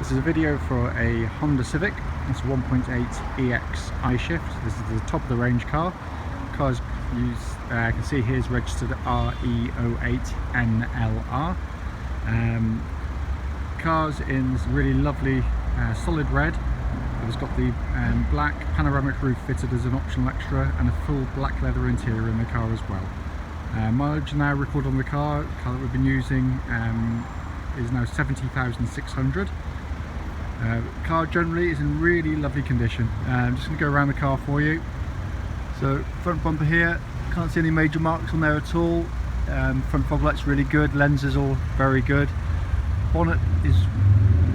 This is a video for a Honda Civic. It's a 1.8 EX This is the top of the range car. The car's used, I can see here is registered RE08NLR. Car's in this really lovely solid red. It's got the black panoramic roof fitted as an optional extra and a full black leather interior in the car as well. Mileage now recorded on the car that we've been using is now 70,600. Car generally is in really lovely condition. I'm just going to go around the car for you. So front bumper here, can't see any major marks on there at all. Front fog light's really good, lenses all very good. Bonnet is,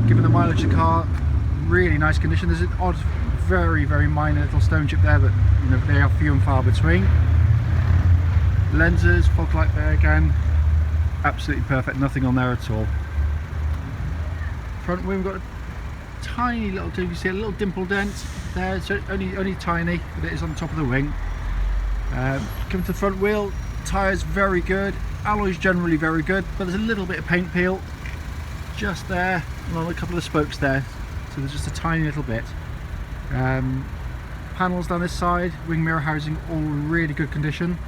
given the mileage of the car, really nice condition. There's an odd, very minor little stone chip there, but you know, they are few and far between. Lenses, fog light there again, absolutely perfect, nothing on there at all. Front wing, we've got a tiny little, you can see a little dimple dent there, so only tiny, but it is on the top of the wing. Come to the front wheel, tyres very good, alloys generally very good, but there's a little bit of paint peel just there and on a couple of spokes there, so there's just a tiny little bit. Panels down this side, wing mirror housing, all in really good condition.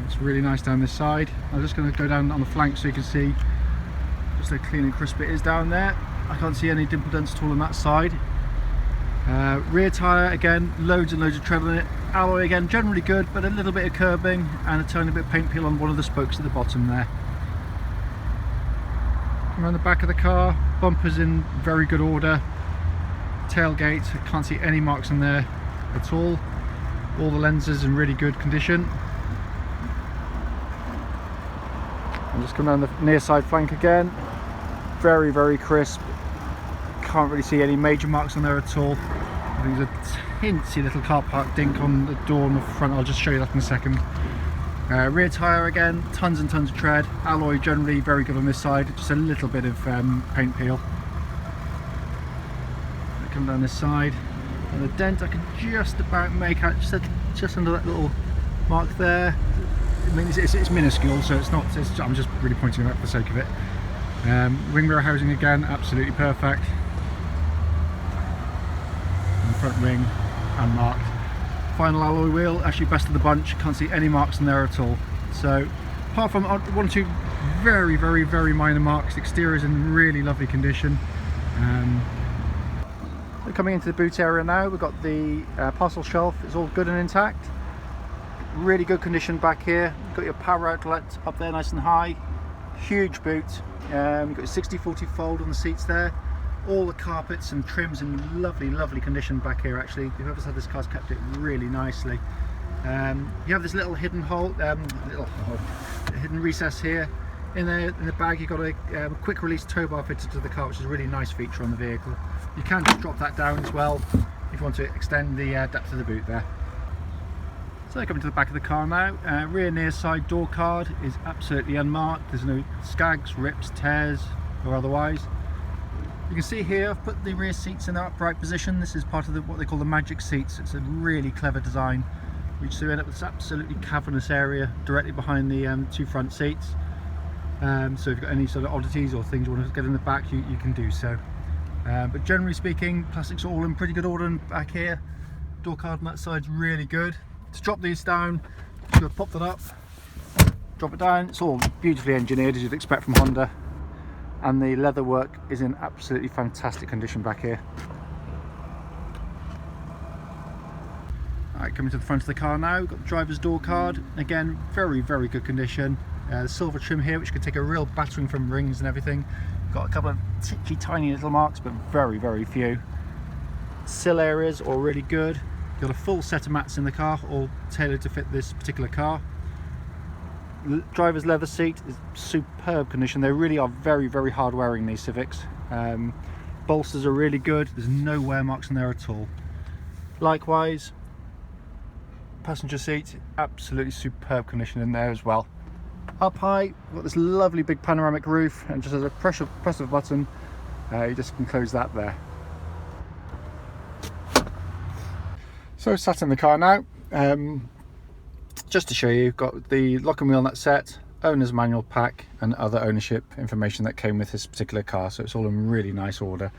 It's really nice down this side. I'm just going to go down on the flank so you can see just how clean and crisp it is down there. I can't see any dimple dents at all on that side. Rear tyre again, loads and loads of tread on it. Alloy again, generally good, but a little bit of curbing and a tiny bit of paint peel on one of the spokes at the bottom there. Around the back of the car, bumpers in very good order. Tailgate, can't see any marks on there at all. All the lenses in really good condition. I'm just coming down the near side flank again, very crisp, can't really see any major marks on there at all. I think there's a teensy little car park dink on the door on the front, I'll just show you that in a second. Rear tyre again, tons and tons of tread, alloy generally very good on this side, just a little bit of paint peel. I come down this side, and the dent I can just about make out, just under that little mark there. I mean, it's minuscule, so it's not. I'm just really pointing it out for the sake of it. Wing mirror housing again, absolutely perfect. And the front wing unmarked. Final alloy wheel, actually best of the bunch. Can't see any marks in there at all. So, apart from one or two very minor marks, the exterior is in really lovely condition. We're coming into the boot area now. We've got the parcel shelf. It's all good and intact. Really good condition back here. You've got your power outlet up there nice and high. Huge boot. You've got your 60/40 fold on the seats there. All the carpets and trims in lovely condition back here actually. Whoever's had this car's kept it really nicely. You have this little hidden hole, hidden recess here. In the bag you've got a quick release tow bar fitted to the car, which is a really nice feature on the vehicle. You can just drop that down as well if you want to extend the depth of the boot there. So coming to the back of the car now, rear near side door card is absolutely unmarked. There's no skags, rips, tears or otherwise. You can see here I've put the rear seats in their upright position. This is part of what they call the magic seats. It's a really clever design, which so you end up with this absolutely cavernous area directly behind the two front seats. So if you've got any sort of oddities or things you want to get in the back, you can do so. But generally speaking, plastics are all in pretty good order back here. Door card on that side's really good. To drop these down, you've got to pop that up, drop it down. It's all beautifully engineered as you'd expect from Honda, and the leather work is in absolutely fantastic condition back here. Alright, coming to the front of the car now, we've got the driver's door card. Again, very good condition. The silver trim here, which could take a real battering from rings and everything. Got a couple of tiny little marks, but very few. Sill areas all really good. Got a full set of mats in the car, all tailored to fit this particular car. The driver's leather seat is superb condition. They really are very hard wearing, these Civics. Bolsters are really good. There's no wear marks in there at all. Likewise, passenger seat, absolutely superb condition in there as well. Up high, we've got this lovely big panoramic roof, and just as a press of a button, you just can close that there. So sat in the car now, just to show you, got the lock and wheel nut set, owner's manual pack and other ownership information that came with this particular car, so it's all in really nice order.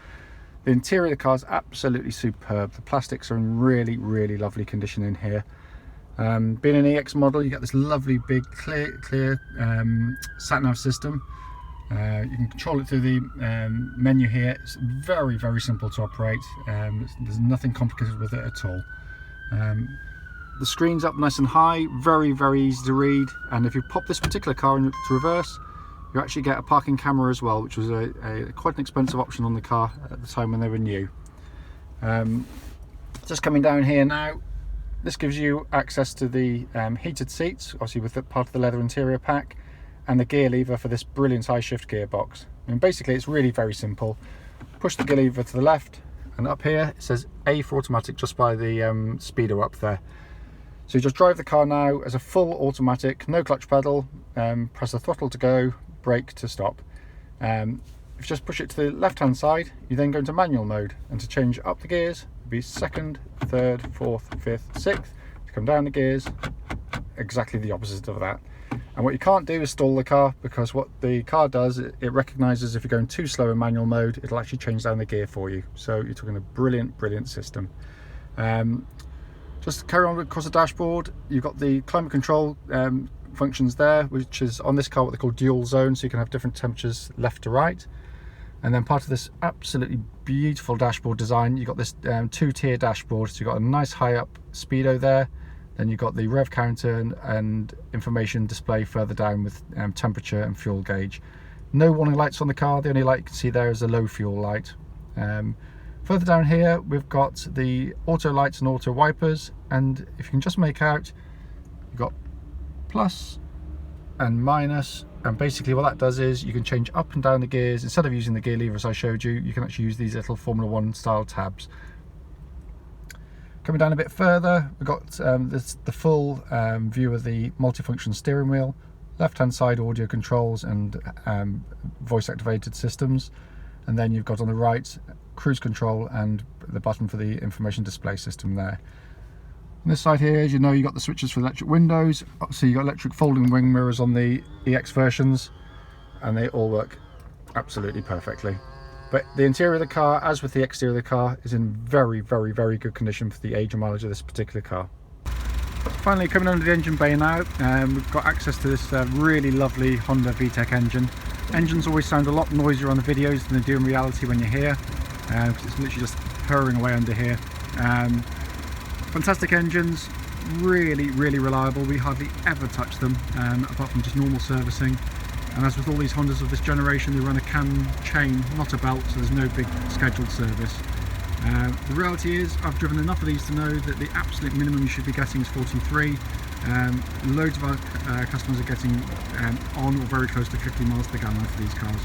The interior of the car is absolutely superb. The plastics are in really, really lovely condition in here. Being an EX model, you get this lovely big clear sat-nav system. You can control it through the menu here. It's very, very simple to operate. There's nothing complicated with it at all. The screen's up nice and high, very, very easy to read, and if you pop this particular car into reverse, you actually get a parking camera as well, which was quite an expensive option on the car at the time when they were new. Just coming down here now, this gives you access to the heated seats, obviously with the part of the leather interior pack, and the gear lever for this brilliant high shift gearbox. I mean, basically it's really very simple. Push the gear lever to the left, and up here it says A for automatic just by the speedo up there. So you just drive the car now as a full automatic, no clutch pedal, press the throttle to go, brake to stop. If you just push it to the left hand side, you then go into manual mode, and to change up the gears, it'd be second, third, fourth, fifth, sixth. To come down the gears, exactly the opposite of that. And what you can't do is stall the car, because what the car does, it recognises if you're going too slow in manual mode, it'll actually change down the gear for you. So you're talking a brilliant, brilliant system. Just to carry on across the dashboard, you've got the climate control functions there, which is on this car what they call dual zone, so you can have different temperatures left to right. And then part of this absolutely beautiful dashboard design, you've got this two-tier dashboard. So you've got a nice high up speedo there, then you've got the rev counter and information display further down with temperature and fuel gauge. No warning lights on the car, the only light you can see there is a low fuel light. Further down here we've got the auto lights and auto wipers, and if you can just make out, you've got plus and minus, and basically what that does is you can change up and down the gears. Instead of using the gear lever as I showed you, you can actually use these little Formula 1 style tabs. Coming down a bit further, we've got the full view of the multifunction steering wheel, left hand side audio controls and voice activated systems, and then you've got on the right cruise control and the button for the information display system there. On this side here, as you know, you've got the switches for the electric windows. So you've got electric folding wing mirrors on the EX versions, and they all work absolutely perfectly. But the interior of the car, as with the exterior of the car, is in very, very, very good condition for the age and mileage of this particular car. Finally, coming under the engine bay now, we've got access to this really lovely Honda VTEC engine. Engines always sound a lot noisier on the videos than they do in reality when you're here, because it's literally just purring away under here. Fantastic engines, really, really reliable. We hardly ever touch them, apart from just normal servicing. And as with all these Hondas of this generation, they run a cam chain, not a belt, so there's no big scheduled service. The reality is, I've driven enough of these to know that the absolute minimum you should be getting is 43. Loads of our customers are getting on or very close to 50 miles per gallon out of these cars.